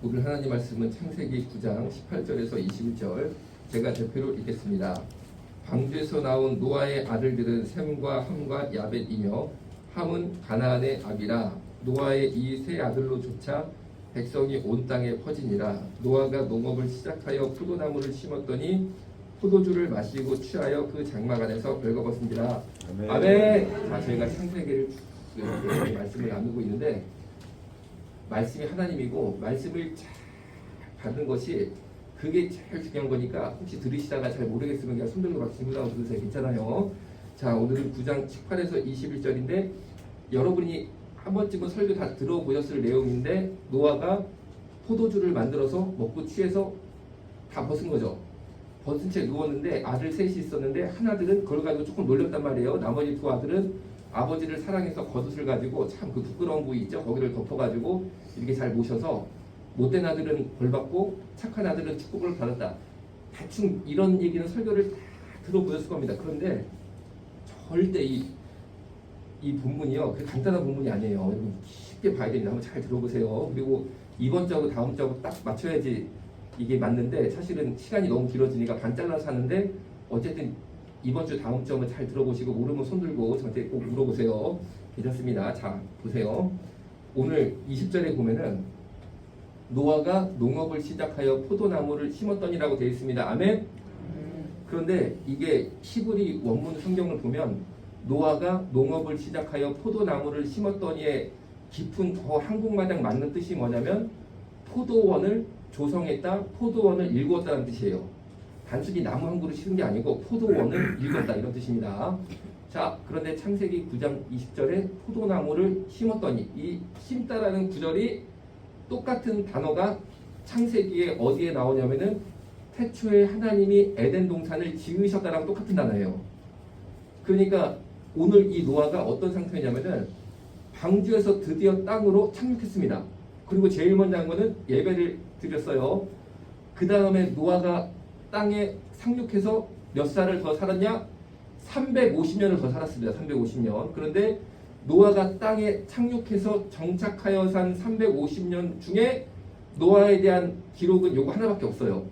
오늘 하나님 말씀은 창세기 9장 18절에서 21절 제가 대표로 읽겠습니다. 방주에서 나온 노아의 아들들은 셈과 함과 야벳이며 함은 가나안의 아비라. 노아의 이 세 아들로 조차 백성이 온 땅에 퍼지니라. 노아가 농업을 시작하여 포도나무를 심었더니 포도주를 마시고 취하여 그 장막 안에서 벌거벗은지라. 아멘. 아멘. 자, 저희가 창세기를 이렇게 말씀을 나누고 있는데, 말씀이 하나님이고 말씀을 잘 받는 것이 그게 제일 중요한 거니까, 혹시 들으시다가 잘 모르겠으면 그냥 손 들고 막 질문하고 들으세요. 괜찮아요. 자, 오늘은 9장 18에서 21절인데 여러분이 한 번쯤은 설교 다 들어보셨을 내용인데, 노아가 포도주를 만들어서 먹고 취해서 다 벗은 거죠. 벗은 채 누웠는데 아들 셋이 있었는데, 한 아들은 그걸 가지고 조금 놀렸단 말이에요. 나머지 두 아들은 아버지를 사랑해서 겉옷을 가지고 참 그 부끄러운 부위 있죠, 거기를 덮어가지고 이렇게 잘 모셔서, 못된 아들은 벌받고 착한 아들은 축복을 받았다. 대충 이런 얘기는 설교를 다 들어보셨을 겁니다. 그런데 절대 이 본문이요, 그 간단한 본문이 아니에요. 여러분 쉽게 봐야 됩니다. 한번 잘 들어보세요. 그리고 이번 주하고 다음 주하고 딱 맞춰야지 이게 맞는데, 사실은 시간이 너무 길어지니까 반 잘라서 하는데, 어쨌든 이번 주 다음 주 한번 잘 들어보시고 모르면 손 들고 저한테 꼭 물어보세요. 괜찮습니다. 자, 보세요. 오늘 20절에 보면은 노아가 농업을 시작하여 포도나무를 심었더니라고 되어 있습니다. 아멘. 그런데 이게 히브리 원문 성경을 보면 노아가 농업을 시작하여 포도나무를 심었더니의 깊은 더 한국마냥 맞는 뜻이 뭐냐면, 포도원을 조성했다, 포도원을 일구었다는 뜻이에요. 단순히 나무 한 그루 심은 게 아니고 포도원을 일궜다, 이런 뜻입니다. 자, 그런데 창세기 9장 20절에 포도나무를 심었더니, 이 심다라는 구절이 똑같은 단어가 창세기에 어디에 나오냐면은 태초에 하나님이 에덴 동산을 지으셨다랑 똑같은 단어예요. 그러니까 오늘 이 노아가 어떤 상태냐면은 방주에서 드디어 땅으로 착륙했습니다. 그리고 제일 먼저 한 거는 예배를 드렸어요. 그 다음에 노아가 땅에 상륙해서 몇 살을 더 살았냐? 350년을 더 살았습니다. 350년. 그런데 노아가 땅에 착륙해서 정착하여 산 350년 중에 노아에 대한 기록은 요거 하나밖에 없어요.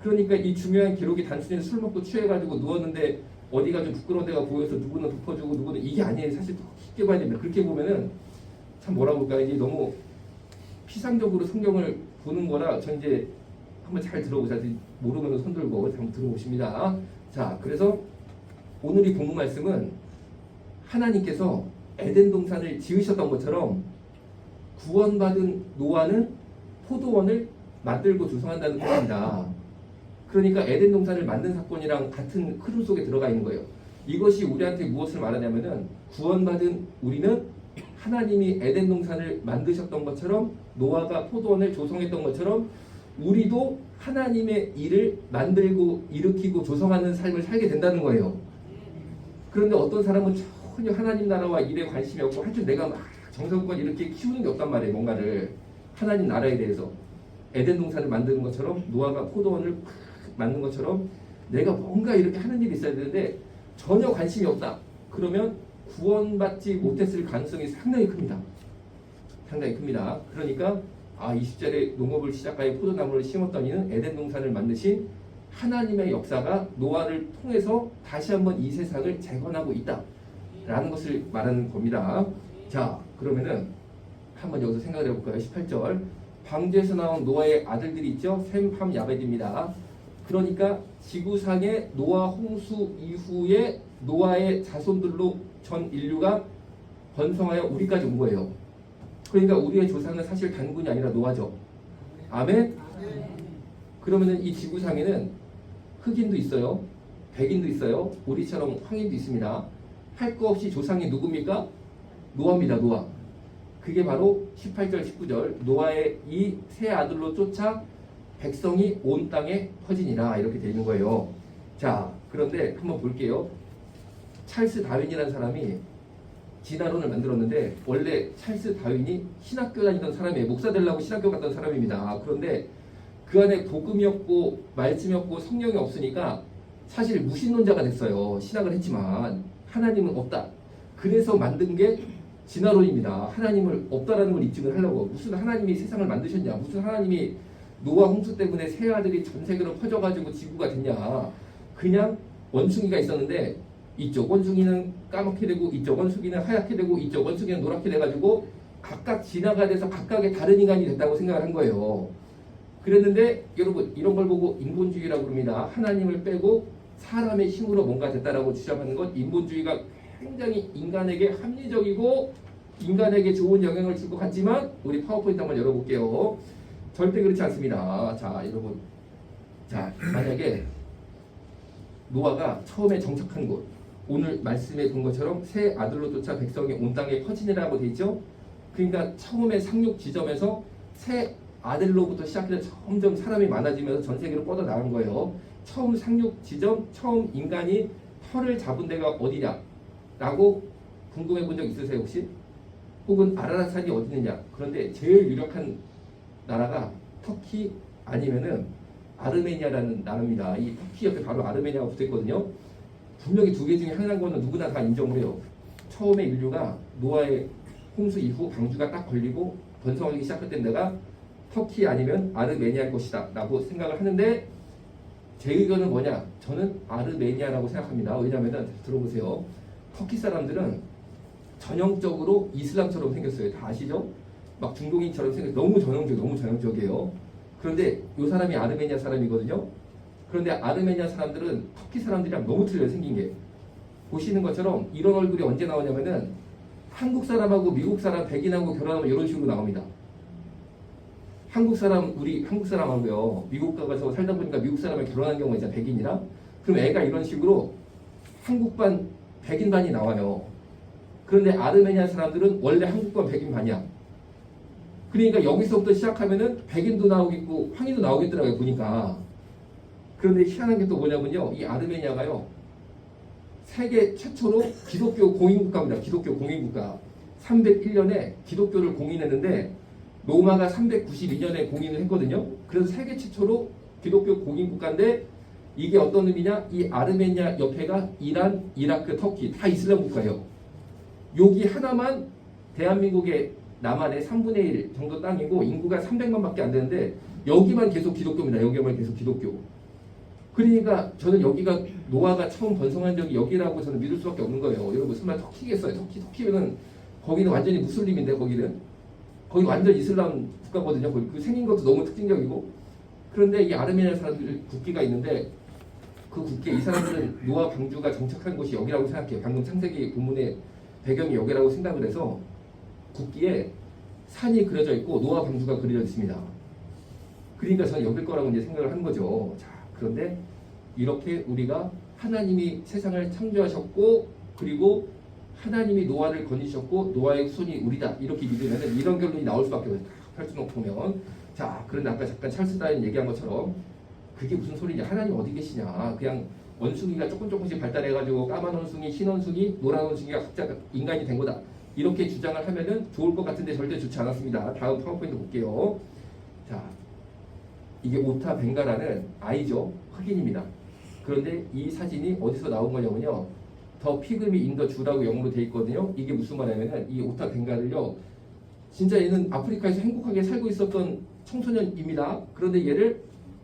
그러니까 이 중요한 기록이 단순히 술 먹고 취해가지고 누웠는데 어디가 좀 부끄러운 데가 보여서 누구는 덮어주고 누구는, 이게 아니에요. 사실 쉽게 봐야 됩니다. 그렇게 보면은 참 뭐라 그럴까, 이게 너무 피상적으로 성경을 보는 거라, 전 이제 한번 잘 들어보세요. 모르면 손 들고 한번 들어보십니다. 자, 그래서 오늘 이 본문 말씀은 하나님께서 에덴 동산을 지으셨던 것처럼 구원받은 노아는 포도원을 만들고 조성한다는 뜻입니다. 그러니까 에덴 동산을 만든 사건이랑 같은 흐름 속에 들어가 있는 거예요. 이것이 우리한테 무엇을 말하냐면은, 구원받은 우리는 하나님이 에덴 동산을 만드셨던 것처럼, 노아가 포도원을 조성했던 것처럼 우리도 하나님의 일을 만들고 일으키고 조성하는 삶을 살게 된다는 거예요. 그런데 어떤 사람은 전혀 하나님 나라와 일에 관심이 없고, 한줄 내가 막 정성껏 이렇게 키우는 게 없단 말이에요. 뭔가를 하나님 나라에 대해서. 에덴 동산을 만드는 것처럼, 노아가 포도원을 만든 것처럼 내가 뭔가 이렇게 하는 일이 있어야 되는데 전혀 관심이 없다. 그러면 구원받지 못했을 가능성이 상당히 큽니다. 상당히 큽니다. 그러니까 20절에 농업을 시작하여 포도나무를 심었더니는 에덴 동산을 만드신 하나님의 역사가 노아를 통해서 다시 한번 이 세상을 재건하고 있다 라는 것을 말하는 겁니다. 자, 그러면은 한번 여기서 생각을 해볼까요? 18절, 방주에서 나온 노아의 아들들이 있죠. 셈, 함, 야벳입니다. 그러니까 지구상의 노아 홍수 이후에 노아의 자손들로 전 인류가 번성하여 우리까지 온 거예요. 그러니까 우리의 조상은 사실 단군이 아니라 노아죠. 아멘? 그러면은 이 지구상에는 흑인도 있어요, 백인도 있어요, 우리처럼 황인도 있습니다. 할 거 없이 조상이 누굽니까? 노아입니다. 노아. 그게 바로 18절 19절 노아의 이 세 아들로 쫓아 백성이 온 땅에 퍼지니라, 이렇게 되어 있는 거예요. 자, 그런데 한번 볼게요. 찰스 다윈이라는 사람이 진화론을 만들었는데, 원래 찰스 다윈이 신학교 다니던 사람이에요. 목사 되려고 신학교 갔던 사람입니다. 그런데 그 안에 복음이 없고 말씀이 없고 성령이 없으니까 사실 무신론자가 됐어요. 신학을 했지만 하나님은 없다. 그래서 만든 게 진화론입니다. 하나님을 없다라는 걸 입증을 하려고. 무슨 하나님이 세상을 만드셨냐, 무슨 하나님이 노아 홍수 때문에 새 아들이 전 세계로 퍼져가지고 지구가 됐냐. 그냥 원숭이가 있었는데 이쪽 원숭이는 까맣게 되고 이쪽 원숭이는 하얗게 되고 이쪽 원숭이는 노랗게 돼가지고 각각 진화가 돼서 각각의 다른 인간이 됐다고 생각을 한 거예요. 그랬는데 여러분 이런 걸 보고 인본주의라고 그럽니다. 하나님을 빼고 사람의 힘으로 뭔가 됐다라고 주장하는 것, 인본주의가 굉장히 인간에게 합리적이고 인간에게 좋은 영향을 줄 것 같지만 우리 파워포인트 한번 열어볼게요. 절대 그렇지 않습니다. 자 여러분, 자 만약에 노아가 처음에 정착한 곳, 오늘 말씀에 본 것처럼 새 아들로 쫓아 백성이 온 땅에 퍼지니라고 돼 있죠. 그러니까 처음에 상륙 지점에서 새 아들로부터 시작해서 점점 사람이 많아지면서 전 세계로 뻗어 나간 거예요. 처음 상륙 지점, 처음 인간이 털을 잡은 데가 어디냐? 라고 궁금해 본 적 있으세요 혹시? 혹은 아라라산이 어디 있느냐? 그런데 제일 유력한 나라가 터키 아니면은 아르메니아라는 나라입니다. 이 터키 옆에 바로 아르메니아가 붙어있거든요. 분명히 두 개 중에 하나인 거는 누구나 다 인정을 해요. 처음에 인류가 노아의 홍수 이후 방주가 딱 걸리고 번성하기 시작했던 데가 터키 아니면 아르메니아일 것이다 라고 생각을 하는데 제 의견은 뭐냐? 저는 아르메니아라고 생각합니다. 왜냐하면 들어보세요. 터키 사람들은 전형적으로 이슬람처럼 생겼어요. 다 아시죠? 막 중동인처럼 생겼어요. 너무 전형적이에요. 그런데 이 사람이 아르메니아 사람이거든요. 그런데 아르메니아 사람들은 터키 사람들이랑 너무 틀려요. 생긴 게. 보시는 것처럼 이런 얼굴이 언제 나오냐면은 한국 사람하고 미국 사람 백인하고 결혼하면 이런 식으로 나옵니다. 우리 한국 사람하고요. 미국 가서 살다 보니까 미국 사람을 결혼한 경우가 있잖아요. 백인이랑. 그럼 애가 이런 식으로 한국반 백인반이 나와요. 그런데 아르메니아 사람들은 원래 한국반 백인반이야. 그러니까 여기서부터 시작하면은 백인도 나오겠고 황인도 나오겠더라고요. 보니까. 그런데 희한한 게 또 뭐냐면요. 이 아르메니아가요. 세계 최초로 기독교 공인국가입니다. 기독교 공인국가. 301년에 기독교를 공인했는데 로마가 392년에 공인을 했거든요. 그래서 세계 최초로 기독교 공인국가인데 이게 어떤 의미냐? 이 아르메니아 옆에가 이란, 이라크, 터키 다 이슬람 국가예요. 여기 하나만 대한민국의 남한의 3분의 1 정도 땅이고 인구가 300만밖에 안 되는데 여기만 계속 기독교입니다. 여기만 계속 기독교. 그러니까 저는 여기가 노아가 처음 번성한 적이 여기라고 저는 믿을 수밖에 없는 거예요. 여러분 설마 터키겠어요? 터키면은 거기는 완전히 무슬림인데 거기 완전 이슬람 국가거든요. 그 생긴 것도 너무 특징적이고. 그런데 이 아르메니아 사람들 국기가 있는데 그 국기에 이 사람들은 노아 방주가 정착한 곳이 여기라고 생각해요. 방금 창세기 본문의 배경이 여기라고 생각을 해서 국기에 산이 그려져 있고 노아 방주가 그려져 있습니다. 그러니까 저는 여길 거라고 이제 생각을 한 거죠. 자, 그런데 이렇게 우리가 하나님이 세상을 창조하셨고 그리고 하나님이 노아를 건지셨고 노아의 후손이 우리다 이렇게 믿으면 이런 결론이 나올 수밖에 없어요. 펼쳐놓고 보면 자 그런데 아까 잠깐 찰스 다윈 얘기한 것처럼 그게 무슨 소리냐? 하나님 어디 계시냐? 그냥 원숭이가 조금씩 발달해가지고 까만 원숭이, 흰 원숭이, 노란 원숭이가 각자 인간이 된 거다 이렇게 주장을 하면은 좋을 것 같은데 절대 좋지 않았습니다. 다음 파워포인트 볼게요. 자 이게 오타 벵가라는 아이죠. 흑인입니다. 그런데 이 사진이 어디서 나온 거냐면요. 더 피그미 인더 주라고 영어로 돼 있거든요. 이게 무슨 말이냐면은 이 오타 벵가를요. 진짜 얘는 아프리카에서 행복하게 살고 있었던 청소년입니다. 그런데 얘를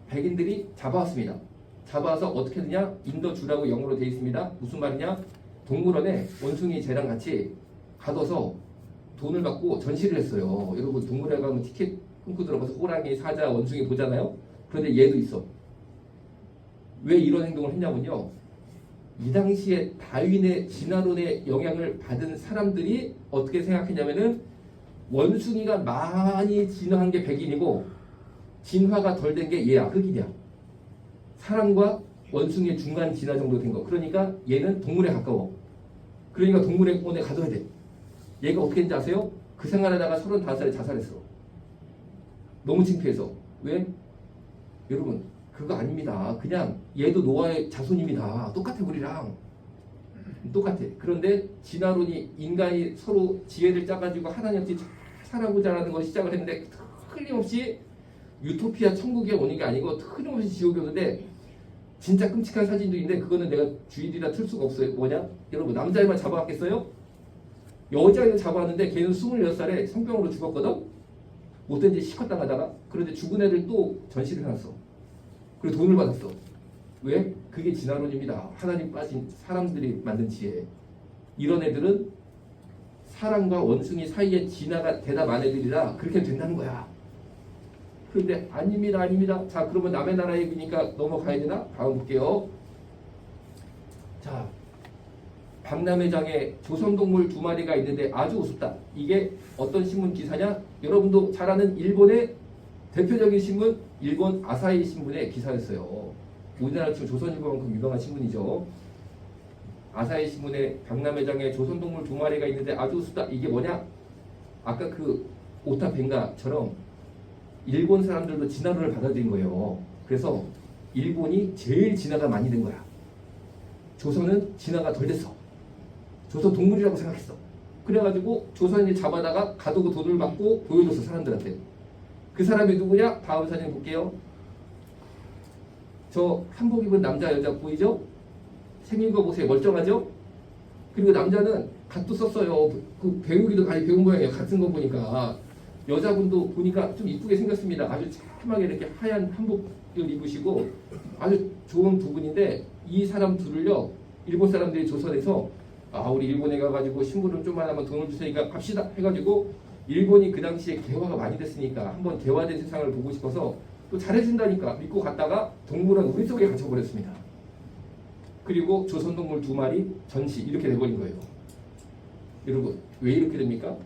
백인들이 잡아왔습니다. 잡아와서 어떻게 되냐? 인더 주라고 영어로 돼 있습니다. 무슨 말이냐? 동물원에 원숭이 쟤랑 같이 가둬서 돈을 받고 전시를 했어요. 여러분 동물원에 가면 티켓 끊고 들어가서 호랑이, 사자, 원숭이 보잖아요. 그런데 얘도 있어. 왜 이런 행동을 했냐면요. 이 당시에 다윈의 진화론의 영향을 받은 사람들이 어떻게 생각했냐면은 원숭이가 많이 진화한 게 백인이고 진화가 덜 된 게 얘야, 흑인이야. 사람과 원숭이의 중간 진화 정도 된 거. 그러니까 얘는 동물에 가까워. 그러니까 동물원에 가둬야 돼. 얘가 어떻게 했는지 아세요? 그 생활하다가 35살에 자살했어. 너무 창피해서. 왜? 여러분 그거 아닙니다. 그냥 얘도 노아의 자손입니다. 똑같아 우리랑. 똑같아. 그런데 진화론이 인간이 서로 지혜를 짜가지고 하나님 없이 살아보자라는 걸 시작을 했는데 틀림없이 유토피아 천국에 오는 게 아니고 틀림없이 지옥에 오는데 진짜 끔찍한 사진도 있는데 그거는 내가 주일이라 틀 수가 없어요. 뭐냐? 여러분 남자애만 잡아왔겠어요? 여자애를 잡아왔는데 걔는 26살에 성병으로 죽었거든. 못된 짓 시컷 당하다가. 그런데 죽은 애들 또 전시를 해놨어. 그리고 돈을 받았어. 왜? 그게 진화론입니다. 하나님 빠진 사람들이 만든 지혜. 이런 애들은 사람과 원숭이 사이에 진화가 되다 만 애들이라 그렇게 된다는 거야. 그런데 아닙니다, 아닙니다. 자, 그러면 남의 나라 얘기니까 넘어가야 되나? 다음 볼게요. 자, 박람회장에 조선동물 2마리가 있는데 아주 우습다. 이게 어떤 신문 기사냐? 여러분도 잘 아는 일본의 대표적인 신문, 일본 아사히 신문의 기사였어요. 우리나라 지금 조선일보만큼 유명한 신문이죠. 아사히 신문에 박람회장에 조선동물 2마리가 있는데 아주 우습다. 이게 뭐냐? 아까 그 오타 벵가처럼 일본 사람들도 진화론을 받아들인 거예요. 그래서 일본이 제일 진화가 많이 된 거야. 조선은 진화가 덜 됐어. 조선 동물이라고 생각했어. 그래가지고 조선이 잡아다가 가두고 돈을 받고 보여줬어, 사람들한테. 그 사람이 누구냐? 다음 사진 볼게요. 저 한복 입은 남자 여자 보이죠? 생긴 거 보세요. 멀쩡하죠? 그리고 남자는 갓도 썼어요. 그 배우기도 많이 배운 모양이에요. 같은 거 보니까. 여자분도 보니까 좀 이쁘게 생겼습니다. 아주 참하게 이렇게 하얀 한복을 입으시고 아주 좋은 두 분인데, 이 사람 둘을요, 일본 사람들이 조선에서 우리 일본에 가가지고 신부름 좀만 하면 돈을 주세니까 갑시다 해가지고, 일본이 그 당시에 개화가 많이 됐으니까 한번 개화된 세상을 보고 싶어서 또 잘해준다니까 믿고 갔다가 동물원 우리 속에 갇혀버렸습니다. 그리고 조선동물 2마리 전시 이렇게 돼버린 거예요. 여러분 왜 이렇게 됩니까?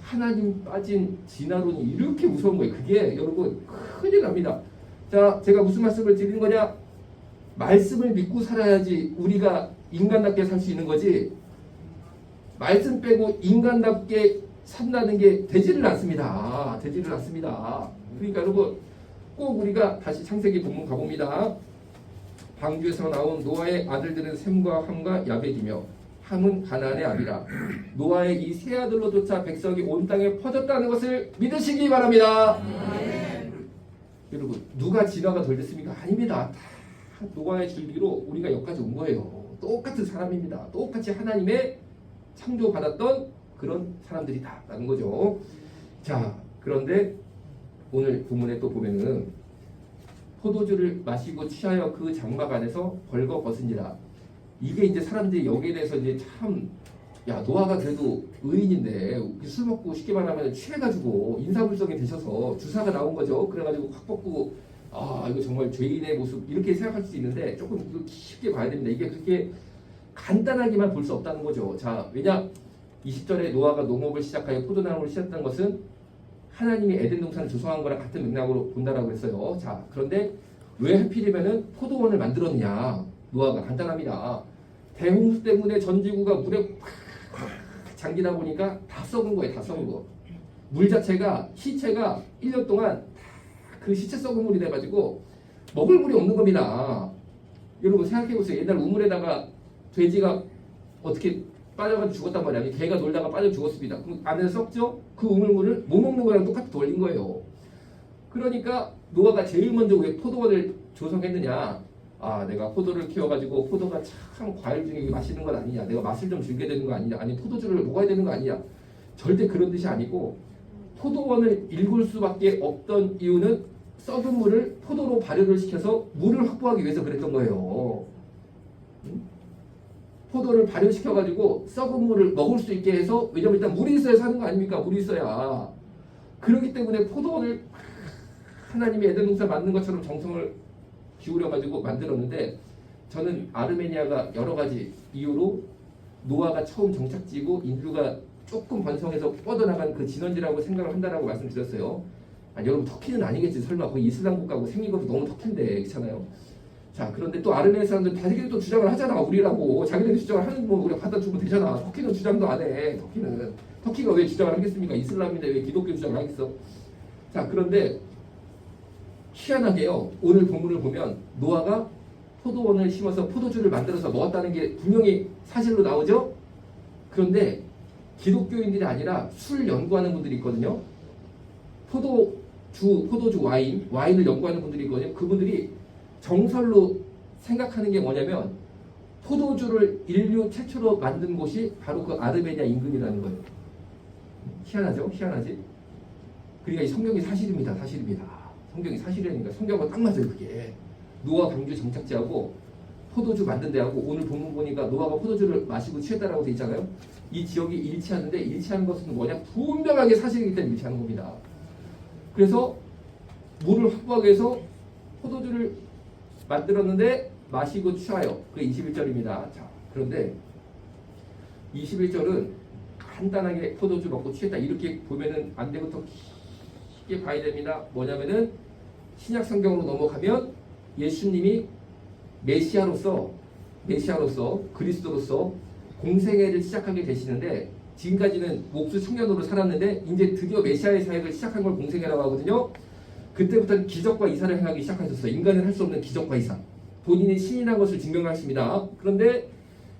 하나님 빠진 진화론이 이렇게 무서운 거예요. 그게 여러분 큰일 납니다. 자, 제가 무슨 말씀을 드리는 거냐? 말씀을 믿고 살아야지 우리가 인간답게 살 수 있는 거지, 말씀 빼고 인간답게 산다는 게 되지를 않습니다. 되지를 않습니다. 그러니까 여러분 꼭 우리가 다시 창세기 본문 가봅니다. 방주에서 나온 노아의 아들들은 셈과 함과 야벳이며 함은 가나안의 아비라. 노아의 이 세 아들로조차 백성이 온 땅에 퍼졌다는 것을 믿으시기 바랍니다. 여러분 누가 진화가 덜 됐습니까? 아닙니다. 다 노아의 줄기로 우리가 여기까지 온 거예요. 똑같은 사람입니다. 똑같이 하나님의 창조받았던 그런 사람들이다라는 거죠. 자, 그런데 오늘 본문에 또 보면은 포도주를 마시고 취하여 그 장막 안에서 벌거벗은지라. 이게 이제 사람들이 여기에 대해서 이제 참, 야, 노아가 그래도 의인인데 술 먹고 쉽게 말하면 취해가지고 인사불성이 되셔서 주사가 나온 거죠. 그래가지고 확 벗고 이거 정말 죄인의 모습 이렇게 생각할 수 있는데, 조금 쉽게 봐야 됩니다. 이게 그렇게 간단하게만 볼 수 없다는 거죠. 자, 왜냐? 20절에 노아가 농업을 시작하여 포도나무를 심었다는 것은 하나님이 에덴 동산을 조성한 거랑 같은 맥락으로 본다라고 했어요. 자, 그런데 왜 하필이면은 포도원을 만들었느냐? 노아가 간단합니다. 대홍수 때문에 전 지구가 물에 팍 잠기다 보니까 다 썩은 거예요. 다 썩은 거. 물 자체가, 시체가 1년 동안 그 시체 썩은 물이 돼가지고 먹을 물이 없는 겁니다. 여러분 생각해보세요. 옛날 우물에다가 돼지가 어떻게 빠져가지고 죽었단 말이야. 개가 놀다가 빠져 죽었습니다. 그럼 안에서 썩죠? 그 우물물을 못 먹는 거랑 똑같이 돌린 거예요. 그러니까 노아가 제일 먼저 왜 포도원을 조성했느냐? 내가 포도를 키워가지고 포도가 참 과일 중에 맛있는 건 아니냐? 내가 맛을 좀 즐겨야 되는 거 아니냐? 아니 포도주를 먹어야 되는 거 아니냐? 절대 그런 뜻이 아니고, 포도원을 일굴 수밖에 없던 이유는 썩은 물을 포도로 발효를 시켜서 물을 확보하기 위해서 그랬던 거예요. 포도를 발효시켜가지고 썩은 물을 먹을 수 있게 해서, 왜냐면 일단 물이 있어야 사는 거 아닙니까? 물이 있어야. 그렇기 때문에 포도원을 하나님이 에덴 동산 만든 것처럼 정성을 기울여가지고 만들었는데, 저는 아르메니아가 여러 가지 이유로 노아가 처음 정착지고 인류가 조금 번성해서 뻗어나간 그 진원지라고 생각을 한다라고 말씀드렸어요. 여러분 터키는 아니겠지 설마. 거기 이슬람 국가고 생긴 것도 너무 터키인데, 그렇잖아요. 자, 그런데 또 아르메니아 사람들 자기들이 또 주장을 하잖아. 우리라고 자기들이 주장을 하는 거 우리가 갖다 주면 되잖아. 터키는 주장도 안 해. 터키가 왜 주장을 하겠습니까? 이슬람인데 왜 기독교 주장을 하겠어? 자, 그런데 희한하게요, 오늘 본문을 보면 노아가 포도원을 심어서 포도주를 만들어서 먹었다는 게 분명히 사실로 나오죠. 그런데 기독교인들이 아니라 술 연구하는 분들이 있거든요. 포도주 와인을 연구하는 분들이 있거든요. 그분들이 정설로 생각하는 게 뭐냐면, 포도주를 인류 최초로 만든 곳이 바로 그 아르메니아 인근이라는 거예요. 희한하죠? 희한하지? 그러니까 이 성경이 사실입니다. 사실입니다. 성경이 사실이니까 성경과 딱 맞아요. 그게 노아 방주 정착지하고 포도주 만든 데하고 오늘 본문 보니까 노아가 포도주를 마시고 취했다라고 돼 있잖아요. 이 지역이 일치하는데 일치하는 것은 뭐냐? 분명하게 사실이기 때문에 일치하는 겁니다. 그래서 물을 확보하기 위해서 포도주를 만들었는데 마시고 취하여. 그게 21절입니다. 자, 그런데 21절은 간단하게 포도주 먹고 취했다 이렇게 보면은 안 되고 더 깊게 봐야 됩니다. 뭐냐면은 신약 성경으로 넘어가면 예수님이 메시아로서 그리스도로서 공생애를 시작하게 되시는데 지금까지는 목수 청년으로 살았는데 이제 드디어 메시아의 사역을 시작한 걸 공생애라고 하거든요. 그때부터는 기적과 이사를 행하기 시작하셨어요. 인간은 할 수 없는 기적과 이사. 본인이 신이라는 것을 증명하십니다. 그런데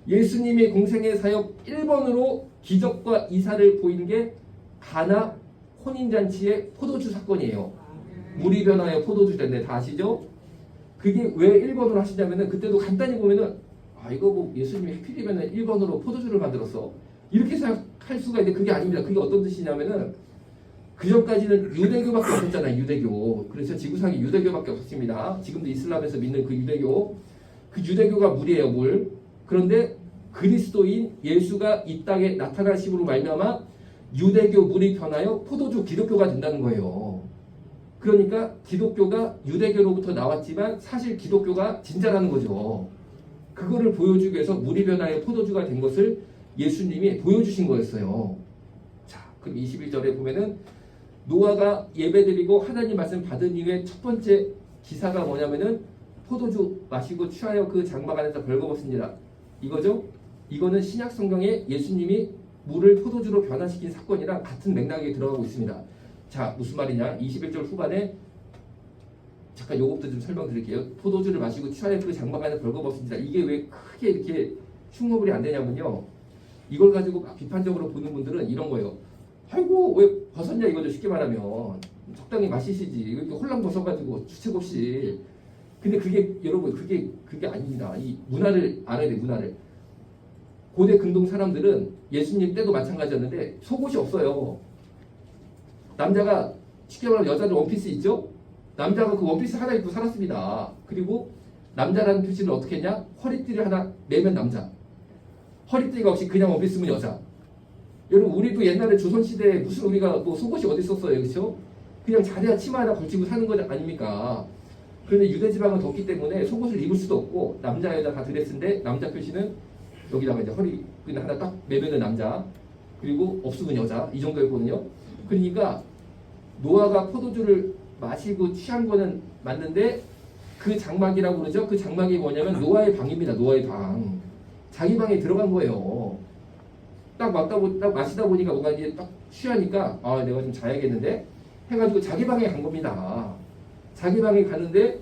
예수님의 공생애 사역 1번으로 기적과 이사를 보이는 게 가나 혼인잔치의 포도주 사건이에요. 물이 변하여 포도주 됐네. 다 아시죠? 그게 왜 1번으로 하시냐면은 그때도 간단히 보면은 이거 뭐 예수님이 하필이면은 1번으로 포도주를 만들었어. 이렇게 생각할 수가 있는데 그게 아닙니다. 그게 어떤 뜻이냐면은 그 전까지는 유대교밖에 없었잖아요. 유대교. 그래서 지구상에 유대교밖에 없었습니다. 지금도 이슬람에서 믿는 그 유대교. 그 유대교가 물이에요. 물. 그런데 그리스도인 예수가 이 땅에 나타나심으로 말미암아 유대교 물이 변하여 포도주 기독교가 된다는 거예요. 그러니까 기독교가 유대교로부터 나왔지만 사실 기독교가 진짜라는 거죠. 그거를 보여주기 위해서 물이 변하여 포도주가 된 것을 예수님이 보여주신 거였어요. 자, 그럼 21절에 보면은 노아가 예배드리고 하나님 말씀 받은 이후에 첫 번째 기사가 뭐냐면은 포도주 마시고 취하여 그 장막 안에서 벌거벗으니라. 이거죠? 이거는 신약 성경에 예수님이 물을 포도주로 변화시킨 사건이랑 같은 맥락에 들어가고 있습니다. 자, 무슨 말이냐? 21절 후반에 잠깐 요것도 좀 설명드릴게요. 포도주를 마시고 취하여 그 장막 안에 벌거벗으니라. 이게 왜 크게 이렇게 흉노불이 안 되냐면요. 이걸 가지고 막 비판적으로 보는 분들은 이런 거예요. 아이고 왜 벗었냐 이거죠. 쉽게 말하면 적당히 마시시지 이렇게 홀랑 벗어가지고 주책 없이. 근데 그게 여러분 그게 아닙니다. 이 문화를 알아야 돼. 문화를. 고대 근동 사람들은 예수님 때도 마찬가지였는데 속옷이 없어요. 남자가 쉽게 말하면 여자들 원피스 있죠? 남자가 그 원피스 하나 입고 살았습니다. 그리고 남자라는 표시를 어떻게 했냐? 허리띠를 하나 매면 남자. 허리띠가 없이 그냥 원피스 면 여자. 여러분 우리도 옛날에 조선시대에 무슨 우리가 뭐 속옷이 어디 있었어요. 그렇죠? 그냥 자리야 치마 하나 걸치고 사는 거 아닙니까? 그런데 유대지방은 덥기 때문에 속옷을 입을 수도 없고 남자 여자 다 드레스인데 남자 표시는 여기다가 이제 허리 그냥 하나 딱 매면은 남자 그리고 없으면 여자 이 정도였거든요. 그러니까 노아가 포도주를 마시고 취한 거는 맞는데 그 장막이라고 그러죠. 그 장막이 뭐냐면 노아의 방입니다. 노아의 방. 자기 방에 들어간 거예요. 딱 마시다 보니까 뭔가 이제 딱 취하니까 내가 좀 자야겠는데 해가지고 자기 방에 간 겁니다. 자기 방에 가는데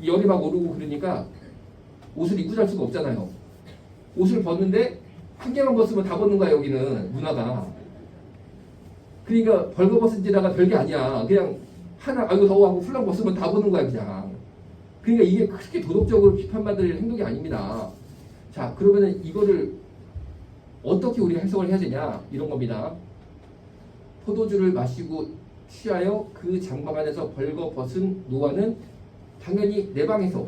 열이 막 오르고 그러니까 옷을 입고 잘 수가 없잖아요. 옷을 벗는데 한 개만 벗으면 다 벗는 거야. 여기는 문화가. 그러니까 벌거벗은 지다가 별게 아니야. 그냥 하나 아이고 더워 하고 훌렁 벗으면 다 벗는 거야 그냥. 그러니까 이게 크게 도덕적으로 비판받을 행동이 아닙니다. 자, 그러면은 이거를 어떻게 우리가 해석을 해야 되냐 이런 겁니다. 포도주를 마시고 취하여 그 장막 안에서 벌거벗은 노아는 당연히 내 방에서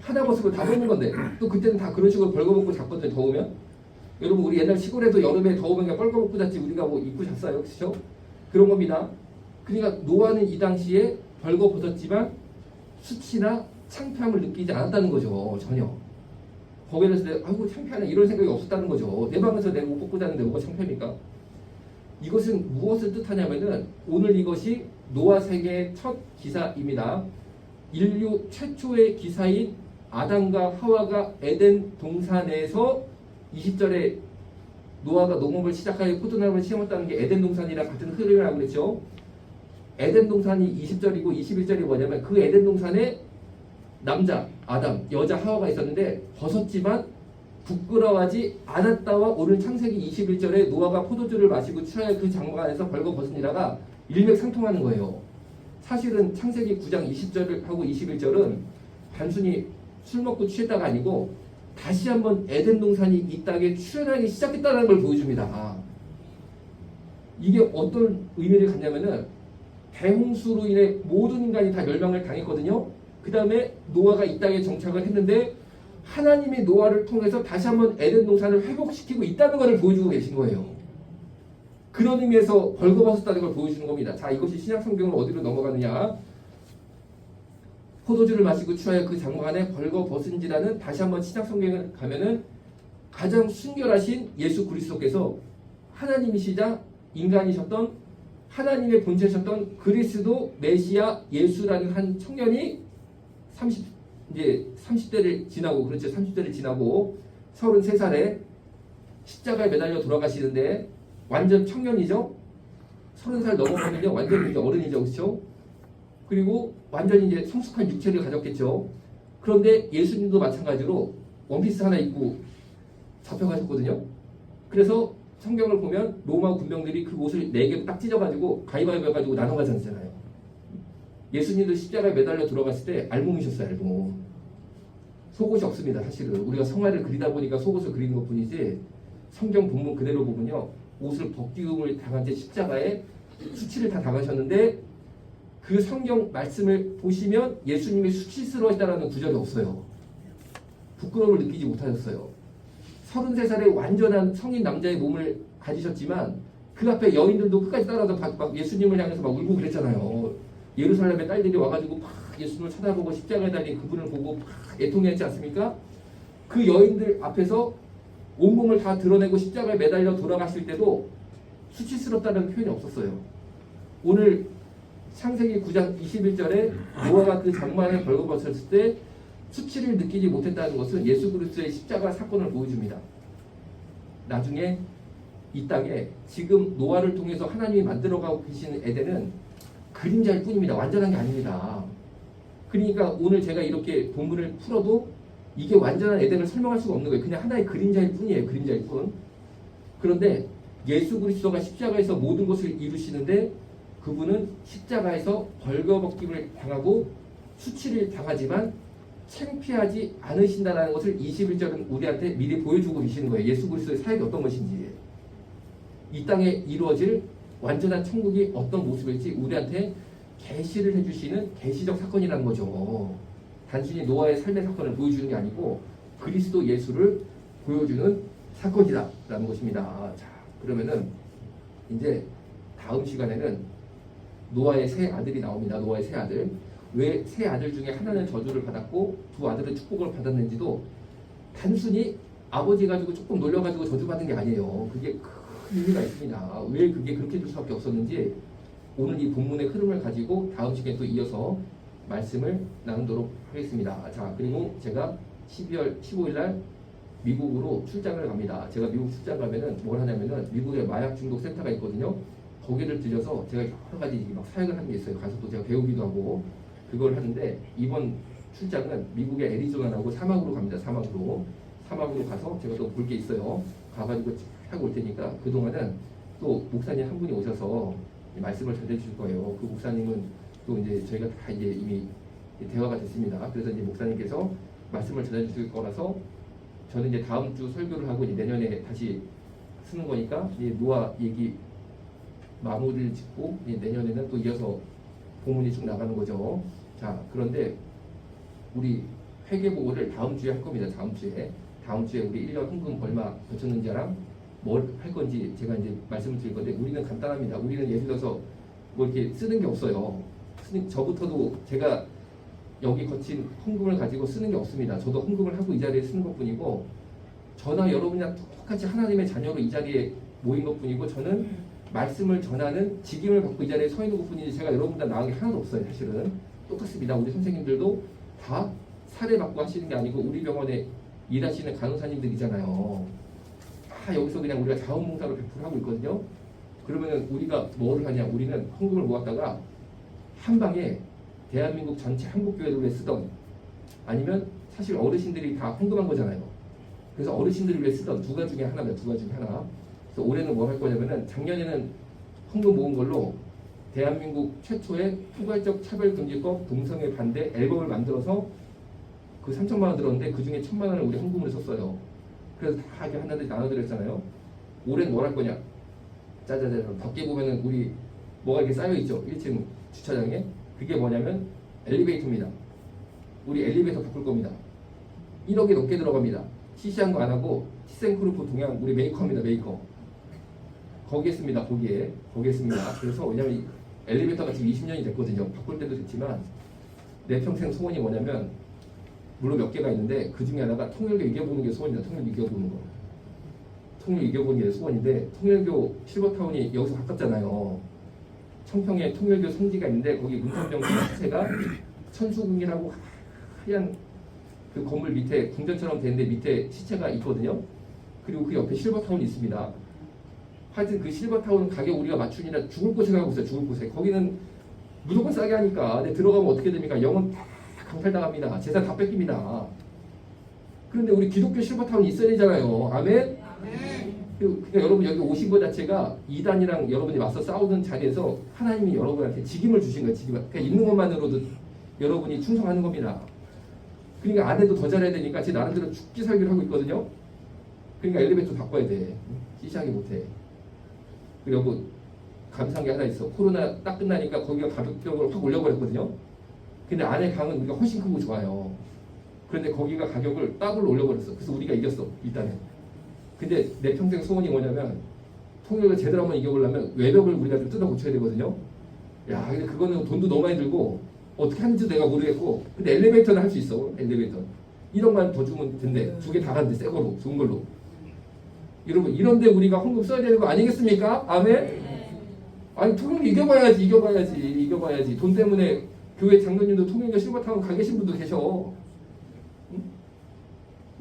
하나 벗으면 다 벗는 건데 또 그때는 다 그런 식으로 벌거벗고 잤거든요. 더우면. 여러분 우리 옛날 시골에도 여름에 더우면 그냥 벌거벗고 잤지 우리가 뭐 입고 잤어요. 그렇죠? 그런 겁니다. 그러니까 노아는 이 당시에 벌거벗었지만 수치나 창피함을 느끼지 않았다는 거죠. 전혀. 거기에 대해서 아이고 창피하네 이런 생각이 없었다는 거죠. 내 방에서 내가 옷 벗고 자는데 뭐가 창피합니까? 이것은 무엇을 뜻하냐면은 오늘 이것이 노아 세계의 첫 기사입니다. 인류 최초의 기사인 아담과 하와가 에덴 동산에서 20절에 노아가 농업을 시작하여 포도나무를 심었다는 게 에덴 동산이랑 같은 흐름이라고 그랬죠. 에덴 동산이 20절이고 21절이 뭐냐면 그 에덴 동산에 남자 아담, 여자 하와가 있었는데 벗었지만 부끄러워하지 않았다와 오늘 창세기 21절에 노아가 포도주를 마시고 취하여 그 장막 안에서 벌거벗으니라가 일맥상통하는 거예요. 사실은 창세기 9장 20절하고 21절은 단순히 술 먹고 취했다가 아니고 다시 한번 에덴 동산이 이 땅에 출현하기 시작했다는 걸 보여줍니다. 이게 어떤 의미를 갖냐면은 대홍수로 인해 모든 인간이 다 멸망을 당했거든요. 그 다음에 노아가 이 땅에 정착을 했는데 하나님이 노아를 통해서 다시 한번 에덴 동산을 회복시키고 있다는 것을 보여주고 계신 거예요. 그런 의미에서 벌거벗었다는 걸 보여주는 겁니다. 자, 이것이 신약 성경으로 어디로 넘어가느냐. 포도주를 마시고 취하여 그 장관에 벌거벗은지라는, 다시 한번 신약 성경에 가면은 가장 순결하신 예수 그리스도께서 하나님이시자 인간이셨던 하나님의 본체셨던 그리스도 메시아 예수라는 한 청년이 30대를 지나고, 그렇죠, 30대를 지나고 33살에 십자가에 매달려 돌아가시는데 완전 청년이죠. 30살 넘어가면요 완전 이제 어른이죠, 그렇죠? 그리고 완전히 이제 성숙한 육체를 가졌겠죠. 그런데 예수님도 마찬가지로 원피스 하나 입고 잡혀가셨거든요. 그래서 성경을 보면 로마 군병들이 그 옷을 4개로 딱 찢어가지고 가위바위보 해가지고 나눠가지 않잖아요. 예수님도 십자가에 매달려 들어갔을 때 알몸이셨어요. 알몸. 속옷이 없습니다. 사실은 우리가 성화를 그리다 보니까 속옷을 그리는 것뿐이지 성경 본문 그대로 보면요 옷을 벗기움을 당한 채 십자가에 수치를 다 당하셨는데, 그 성경 말씀을 보시면 예수님이 수치스러워했다라는 구절이 없어요. 부끄러움을 느끼지 못하셨어요. 33살의 완전한 성인 남자의 몸을 가지셨지만 그 앞에 여인들도 끝까지 따라서 막 예수님을 향해서 막 울고 그랬잖아요. 예루살렘의 딸들이 와가지고 막 예수님을 쳐다보고 십자가에 달린 그분을 보고 막 애통해하지 않습니까? 그 여인들 앞에서 온몸을 다 드러내고 십자가에 매달려 돌아가실 때도 수치스럽다는 표현이 없었어요. 오늘 창세기 9장 21절에 노아가 그 장막에 벌거벗었을 때 수치를 느끼지 못했다는 것은 예수 그리스도의 십자가 사건을 보여줍니다. 나중에 이 땅에 지금 노아를 통해서 하나님이 만들어가고 계시는 에덴은 그림자일 뿐입니다. 완전한 게 아닙니다. 그러니까 오늘 제가 이렇게 본문을 풀어도 이게 완전한 에덴을 설명할 수가 없는 거예요. 그냥 하나의 그림자일 뿐이에요. 그림자일 뿐. 그런데 예수 그리스도가 십자가에서 모든 것을 이루시는데 그분은 십자가에서 벌거벗김을 당하고 수치를 당하지만 창피하지 않으신다는 것을 21절은 우리한테 미리 보여주고 계시는 거예요. 예수 그리스도의 사역이 어떤 것인지, 이 땅에 이루어질 완전한 천국이 어떤 모습일지 우리한테 계시를 해주시는 계시적 사건이라는 거죠. 단순히 노아의 삶의 사건을 보여주는 게 아니고 그리스도 예수를 보여주는 사건이다 라는 것입니다. 자, 그러면은 이제 다음 시간에는 노아의 세 아들이 나옵니다. 노아의 세 아들. 왜 세 아들 중에 하나는 저주를 받았고 두 아들은 축복을 받았는지도 단순히 아버지 가지고 조금 놀려가지고 저주받은 게 아니에요. 그게 큰 의미가 있습니다. 왜 그게 그렇게 될 수밖에 없었는지 오늘 이 본문의 흐름을 가지고 다음 시간에 또 이어서 말씀을 나누도록 하겠습니다. 자, 그리고 제가 12월 15일 날 미국으로 출장을 갑니다. 제가 미국 출장 가면은 뭘 하냐면은 미국에 마약 중독 센터가 있거든요. 거기를 들려서 제가 여러 가지 막 사역을 하는 게 있어요. 가서 또 제가 배우기도 하고 그걸 하는데, 이번 출장은 미국의 애리조나라고 사막으로 갑니다. 사막으로 가서 제가 또 볼 게 있어요. 가가지고 하고 올 테니까 그동안은 또 목사님 한 분이 오셔서 말씀을 전해 주실 거예요. 그 목사님은 또 이제 저희가 다 이제 이미 대화가 됐습니다. 그래서 이제 목사님께서 말씀을 전해 주실 거라서 저는 이제 다음 주 설교를 하고 이제 내년에 다시 쓰는 거니까 이제 노아 얘기 마무리를 짓고 이제 내년에는 또 이어서 본문이 쭉 나가는 거죠. 자, 그런데 우리 회계보고를 다음 주에 할 겁니다. 다음 주에 우리 1년 헌금 얼마 거쳤는지랑 뭘 할 건지 제가 이제 말씀을 드릴 건데, 우리는 간단합니다. 우리는 예를 들어서 뭐 이렇게 쓰는 게 없어요. 저부터도 제가 여기 거친 헌금을 가지고 쓰는 게 없습니다. 저도 헌금을 하고 이 자리에 쓰는 것뿐이고, 저나 여러분이랑 똑같이 하나님의 자녀로 이 자리에 모인 것뿐이고, 저는 말씀을 전하는 직임을 받고 이 자리에 서 있는 것뿐이지 제가 여러분보다 나은 게 하나도 없어요. 사실은 똑같습니다. 우리 선생님들도 다 사례받고 하시는 게 아니고 우리 병원에 일하시는 간호사님들이잖아요. 다 여기서 그냥 우리가 자원봉사를 100% 하고 있거든요. 그러면은 우리가 뭐를 하냐? 우리는 헌금을 모았다가 한 방에 대한민국 전체 한국교회를 쓰던, 아니면 사실 어르신들이 다 헌금한 거잖아요. 그래서 어르신들을 위해 쓰던 두 가지 중에 하나입니다. 두 가지 중에 하나. 그래서 올해는 뭐 할 거냐면은, 작년에는 헌금 모은 걸로 대한민국 최초의 포괄적 차별금지법 동성애 반대 앨범을 만들어서 그 3천만 원 들었는데 그 중에 1,000만 원을 우리 헌금으로 썼어요. 그래서 다 이렇게 하나씩 나눠드렸잖아요. 올해는 뭘 할 거냐? 짜자자자 밖에 보면은 우리 뭐가 이렇게 쌓여 있죠. 1층 주차장에. 그게 뭐냐면 엘리베이터입니다. 우리 엘리베이터 바꿀 겁니다. 1억이 넘게 들어갑니다. 시시한 거 안 하고 티센크루프 동양 우리 메이커입니다. 메이커. 거기에 씁니다. 거기에 씁니다. 그래서 왜냐면 엘리베이터가 지금 20년이 됐거든요. 바꿀 때도 됐지만 내 평생 소원이 뭐냐면 물론 몇 개가 있는데 그 중에 하나가 통일교 이겨보는 게 소원이다. 통일교 이겨보는 거. 통일 이겨보는 게 소원인데 통일교 실버타운이 여기서 가깝잖아요. 청평에 통일교 성지가 있는데 거기 문통정 시체가 천수궁이라고 하얀 그 건물 밑에 궁전처럼 되는데 밑에 시체가 있거든요. 그리고 그 옆에 실버타운이 있습니다. 하여튼 그 실버타운 가격 우리가 맞추니라 죽을 곳에 가고 있어요. 죽을 곳에. 거기는 무조건 싸게 하니까 근데 들어가면 어떻게 됩니까? 영혼 다 강탈당합니다. 재산 다 뺏깁니다. 그런데 우리 기독교 실버타운이 있어야 되잖아요. 아멘? 그러니까 여러분 여기 오신 것 자체가 이단이랑 여러분이 맞서 싸우는 자리에서 하나님이 여러분한테 직임을 주신 거예요. 직임. 그러니까 있는 것만으로도 여러분이 충성하는 겁니다. 그러니까 아내도 더 잘해야 되니까 제 나름대로 죽기 살기를 하고 있거든요. 그러니까 엘리베이터 바꿔야 돼. 시시하게 못해. 그리고 감사한 게 하나 있어. 코로나 딱 끝나니까 거기가 가격을 확 올려버렸거든요. 근데 안에 강은 우리가 훨씬 크고 좋아요. 그런데 거기가 가격을 더블로 올려버렸어. 그래서 우리가 이겼어. 일단은. 근데 내 평생 소원이 뭐냐면 통일을 제대로 한번 이겨보려면 외벽을 우리가 좀 뜯어 고쳐야 되거든요. 야, 근데 그거는 돈도 너무 많이 들고 어떻게 하는지도 내가 모르겠고 근데 엘리베이터는 할 수 있어. 엘리베이터 1억만 더 주면 된대. 2개 다 간대. 새 거로 좋은 걸로. 여러분 이런데 우리가 헌금 써야 되는 거 아니겠습니까? 아멘? 아니 통일 이겨봐야지. 돈 때문에 교회 장로님도 통일교 실버타운 가 계신 분도 계셔. 응?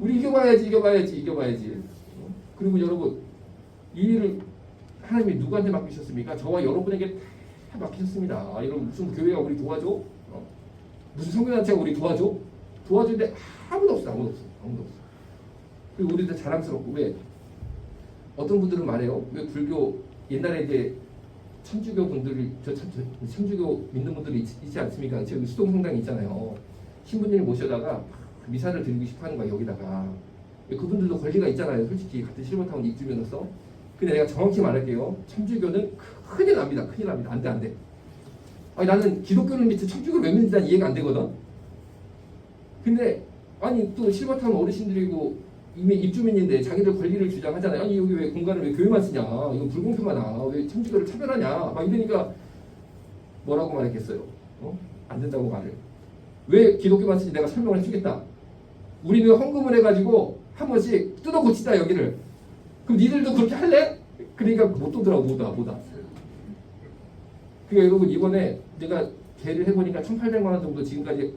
우리 이겨봐야지. 그리고 여러분 이 일을 하나님이 누구한테 맡기셨습니까? 저와 여러분에게 다 맡기셨습니다. 여러분 무슨 교회가 우리 도와줘? 무슨 성교단체가 우리 도와줘? 도와주는데 아무도 없어. 그리고 우리도 자랑스럽고 왜? 어떤 분들은 말해요. 왜 불교 옛날에 이제 천주교 분들이 천주교 믿는 분들이 있지 않습니까? 저기 수동성당이 있잖아요. 신부님을 모셔다가 미사를 드리고 싶어하는 거야 여기다가. 그분들도 권리가 있잖아요. 솔직히 같은 실버타운 입주민으로서. 근데 내가 정확히 말할게요. 천주교는 큰일 납니다. 안 돼. 아니 나는 기독교를 믿지 천주교를 왜 믿는지 난 이해가 안 되거든. 근데 아니 또 실버타운 어르신들이고 이미 입주민인데 자기들 권리를 주장하잖아요. 아니 여기 왜 공간을 왜 교회만 쓰냐. 이건 불공평하다. 왜 천주교를 차별하냐. 막 이러니까 뭐라고 말했겠어요. 안 된다고 말을. 왜 기독교만 쓰지 내가 설명을 해주겠다. 우리는 헌금을 해가지고 한 번씩 뜯어 고치자 여기를. 그럼 니들도 그렇게 할래? 그러니까 못 오더라고 못 와. 그러니까 여러분 이번에 내가 계를 해보니까 1,800만 원 정도 지금까지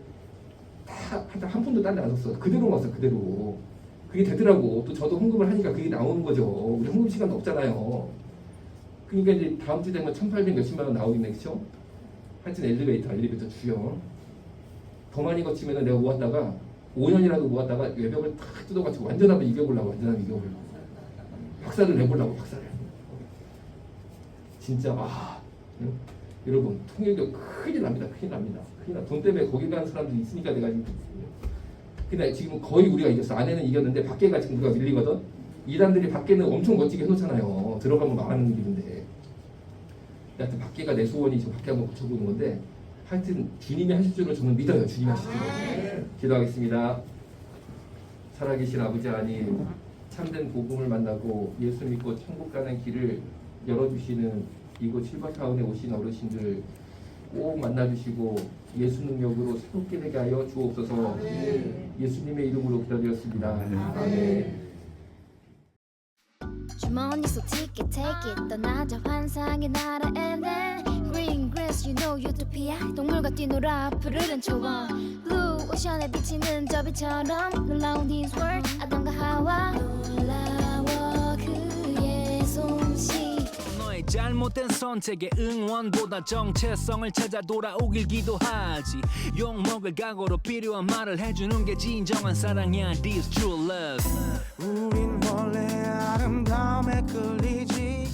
다 한 푼도 딴 데 안 썼어. 그대로 왔어 그대로. 그게 되더라고. 또 저도 헌금을 하니까 그게 나오는 거죠. 우리 헌금 시간도 없잖아요. 그러니까 이제 다음 주 되면 1,800 몇십만 원 나오겠네, 그쵸? 하여튼 엘리베이터 주요. 더 많이 거치면 내가 모았다가 5년이라도 모았다가 외벽을 탁 뜯어가지고 완전하면 이겨보려고. 박살을 내보려고. 진짜 응? 여러분 통일교 큰일 납니다. 돈 때문에 거기 가는 사람들이 있으니까 내가 지금. 근데 지금 거의 우리가 이겼어. 안에는 이겼는데 밖에가 지금 우리가 밀리거든. 이단들이 밖에는 엄청 멋지게 해놓잖아요. 들어가면 망하는 길인데. 하여튼 밖에가 내 소원이 지금 밖에 한번 고쳐보는 건데 하여튼 주님이 하실 줄을 저는 믿어요. 주님이 하실 줄을. 기도하겠습니다. 살아계신 아버지 하나님, 참된 복음을 만나고 예수 믿고 천국 가는 길을 열어주시는 이곳 실버타운에 오신 어르신들 꼭 만나주시고 예수 능력으로 새롭게 되게 하여 주옵소서. 예수님의 이름으로 기도드렸습니다. 아멘. 주머니 속 ticket take it 떠나자 환상의 나라 and then green grass you know utopia 동물과 뛰놀아 푸르른 초원 blue 오션에 비치는 저 빛처럼 놀라운 this world 아담과 하와 놀라워 그의 솜씨 너의 잘못된 선택에 응원보다 정체성을 찾아 돌아오길 기도하지 욕먹을 각오로 필요한 말을 해주는 게 진정한 사랑이야 This true love 우린 원래 아름다움에 끌리지